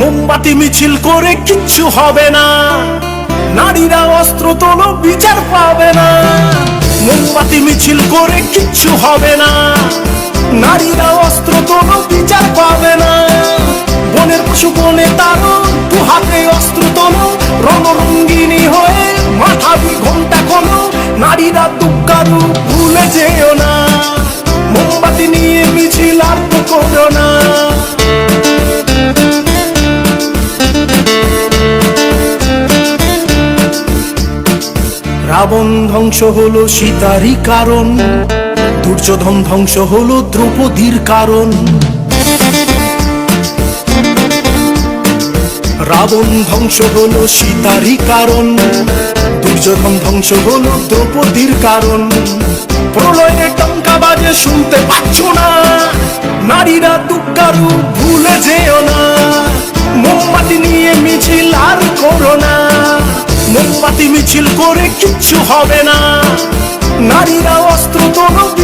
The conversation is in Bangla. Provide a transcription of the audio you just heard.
মোমবাতি মিছিল করে কিচ্ছু হবে না, নারীরা অস্ত্র তোলো বিচার পাবে না। মোমবাতি মিছিল করে কিচ্ছু হবে না, নারীরা অস্ত্র তোলো বিচার পাবে না। বনের পশু বনে তারো, দু হাতে অস্ত্র তোলো, রণরঙ্গিনী হয়ে মাথাবি ঘন্টা কোনো, নারীরা দুঃখারু ভুলে যেও না। মোমবাতি নিয়ে মিছিল আর তো করো না। রাবণ ধ্বংস হলো সীতারই কারণ, দুর্যোধন ধ্বংস হলো দ্রৌপদীর কারণ। রাবণ ধ্বংস হলো সীতারই কারণ, দুর্যোধন ধ্বংস হলো দ্রৌপদীর কারণ। প্রলয়ে টঙ্কা বাজে শুনতে পাচ্ছ না, নারীরা দুঃখারু ভুলে যেও না। মোমবাতি নিয়ে মিছিল আর করো না, মোমবাতি মিছিল করে কিচ্ছু হবে না, নারীরা অস্ত্র তোলো।